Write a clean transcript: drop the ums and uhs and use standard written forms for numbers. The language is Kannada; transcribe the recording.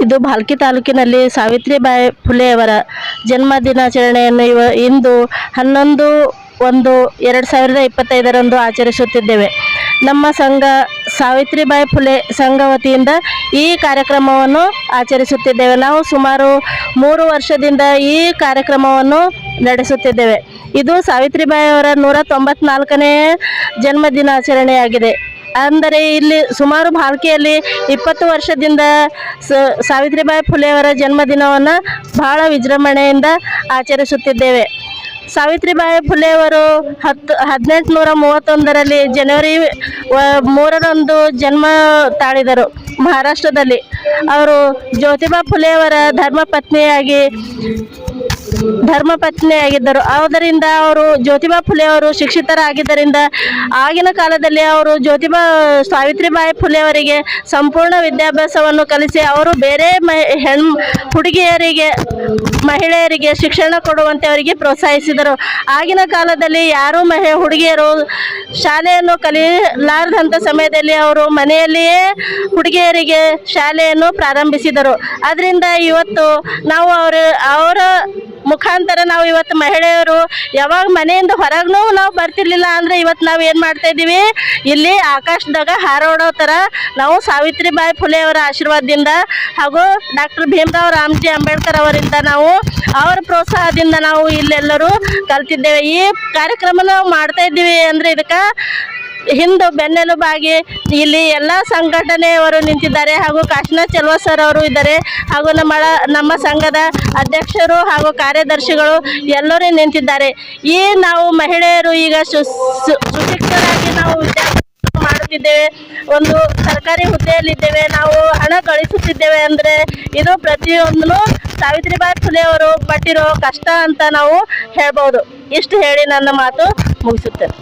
ಇದು ಭಾಲ್ಕಿ ತಾಲೂಕಿನಲ್ಲಿ ಸಾವಿತ್ರಿಬಾಯಿ ಫುಲೆಯವರ ಜನ್ಮ ದಿನಾಚರಣೆಯನ್ನು ಇಂದು 11/1/2025 ಆಚರಿಸುತ್ತಿದ್ದೇವೆ. ನಮ್ಮ ಸಂಘ ಸಾವಿತ್ರಿಬಾಯಿ ಫುಲೆ ಸಂಘ ವತಿಯಿಂದ ಈ ಕಾರ್ಯಕ್ರಮವನ್ನು ಆಚರಿಸುತ್ತಿದ್ದೇವೆ. ನಾವು ಸುಮಾರು 3 ವರ್ಷದಿಂದ ಈ ಕಾರ್ಯಕ್ರಮವನ್ನು ನಡೆಸುತ್ತಿದ್ದೇವೆ. ಇದು ಸಾವಿತ್ರಿಬಾಯಿ ಅವರ 194ನೇ ಜನ್ಮ ದಿನಾಚರಣೆಯಾಗಿದೆ. ಅಂದರೆ ಇಲ್ಲಿ ಸುಮಾರು ಭಾಲ್ಕಿಯಲ್ಲಿ 20 ವರ್ಷದಿಂದ ಸಾವಿತ್ರಿಬಾಯಿ ಫುಲೆಯವರ ಜನ್ಮದಿನವನ್ನು ಬಹಳ ವಿಜೃಂಭಣೆಯಿಂದ ಆಚರಿಸುತ್ತಿದ್ದೇವೆ. ಸಾವಿತ್ರಿಬಾಯಿ ಫುಲೆಯವರು 1831ರಲ್ಲಿ ಜನವರಿ 3ರಂದು ಜನ್ಮ ತಾಳಿದರು ಮಹಾರಾಷ್ಟ್ರದಲ್ಲಿ. ಅವರು ಜ್ಯೋತಿಬಾ ಫುಲೆಯವರ ಧರ್ಮಪತ್ನಿಯಾಗಿದ್ದರು. ಆದ್ದರಿಂದ ಅವರು ಜ್ಯೋತಿಬಾ ಫುಲೆಯವರು ಶಿಕ್ಷಿತರಾಗಿದ್ದರಿಂದ ಆಗಿನ ಕಾಲದಲ್ಲಿ ಅವರು ಸಾವಿತ್ರಿಬಾಯಿ ಫುಲೆಯವರಿಗೆ ಸಂಪೂರ್ಣ ವಿದ್ಯಾಭ್ಯಾಸವನ್ನು ಕಲಿಸಿ ಅವರು ಬೇರೆ ಮಹಿಳೆಯರಿಗೆ ಶಿಕ್ಷಣ ಕೊಡುವಂತೆ ಅವರಿಗೆ ಪ್ರೋತ್ಸಾಹಿಸಿದರು. ಆಗಿನ ಕಾಲದಲ್ಲಿ ಯಾರೂ ಹುಡುಗಿಯರು ಶಾಲೆಯನ್ನು ಕಲಿಯಲಾರದಂಥ ಸಮಯದಲ್ಲಿ ಅವರು ಮನೆಯಲ್ಲಿಯೇ ಹುಡುಗಿಯರಿಗೆ ಶಾಲೆಯನ್ನು ಪ್ರಾರಂಭಿಸಿದರು. ಅದರಿಂದ ಇವತ್ತು ನಾವು ಅವರ ಮುಖಾಂತರ ನಾವು ಇವತ್ತು ಮಹಿಳೆಯರು ಯಾವಾಗ ಮನೆಯಿಂದ ಹೊರಗೂ ನಾವು ಬರ್ತಿರ್ಲಿಲ್ಲ ಅಂದರೆ ಇವತ್ತು ನಾವು ಏನು ಮಾಡ್ತಾ ಇದ್ದೀವಿ, ಇಲ್ಲಿ ಆಕಾಶದಾಗ ಹಾರಾಡೋ ಥರ ನಾವು ಸಾವಿತ್ರಿಬಾಯಿ ಫುಲೆಯವರ ಆಶೀರ್ವಾದದಿಂದ ಹಾಗೂ ಡಾಕ್ಟರ್ ಭೀಮರಾವ್ ರಾಮ್ಜಿ ಅಂಬೇಡ್ಕರ್ ಅವರಿಂದ ಅವರ ಪ್ರೋತ್ಸಾಹದಿಂದ ನಾವು ಇಲ್ಲೆಲ್ಲರೂ ಕಲ್ತಿದ್ದೇವೆ. ಈ ಕಾರ್ಯಕ್ರಮ ನಾವು ಮಾಡ್ತಾ ಇದ್ದೀವಿ ಅಂದರೆ ಇದಕ್ಕೆ ಹಿಂದೆ ಬೆನ್ನೆಲುಬಾಗಿ ಇಲ್ಲಿ ಎಲ್ಲ ಸಂಘಟನೆಯವರು ನಿಂತಿದ್ದಾರೆ. ಹಾಗೂ ಕಾಶಿನಾಥ್ ಚೆಲ್ವದ್ ಸರ್ ಅವರು ಇದ್ದಾರೆ. ಹಾಗೂ ನಮ್ಮ ಸಂಘದ ಅಧ್ಯಕ್ಷರು ಹಾಗೂ ಕಾರ್ಯದರ್ಶಿಗಳು ಎಲ್ಲರೂ ನಿಂತಿದ್ದಾರೆ. ನಾವು ಮಹಿಳೆಯರು ಈಗ ಸುಶಿಕ್ಷರಾಗಿ ನಾವು ವಿದ್ಯಾಭ್ಯಾಸ ಮಾಡುತ್ತಿದ್ದೇವೆ, ಒಂದು ಸರ್ಕಾರಿ ಹುದ್ದೆಯಲ್ಲಿದ್ದೇವೆ, ನಾವು ಹಣ ಗಳಿಸುತ್ತಿದ್ದೇವೆ ಅಂದರೆ ಇದು ಪ್ರತಿಯೊಂದೂ ಸಾವಿತ್ರಿಬಾಯಿ ಫುಲೆಯವರು ಪಟ್ಟಿರೋ ಕಷ್ಟ ಅಂತ ನಾವು ಹೇಳ್ಬೋದು. ಇಷ್ಟು ಹೇಳಿ ನನ್ನ ಮಾತು ಮುಗಿಸುತ್ತೇನೆ.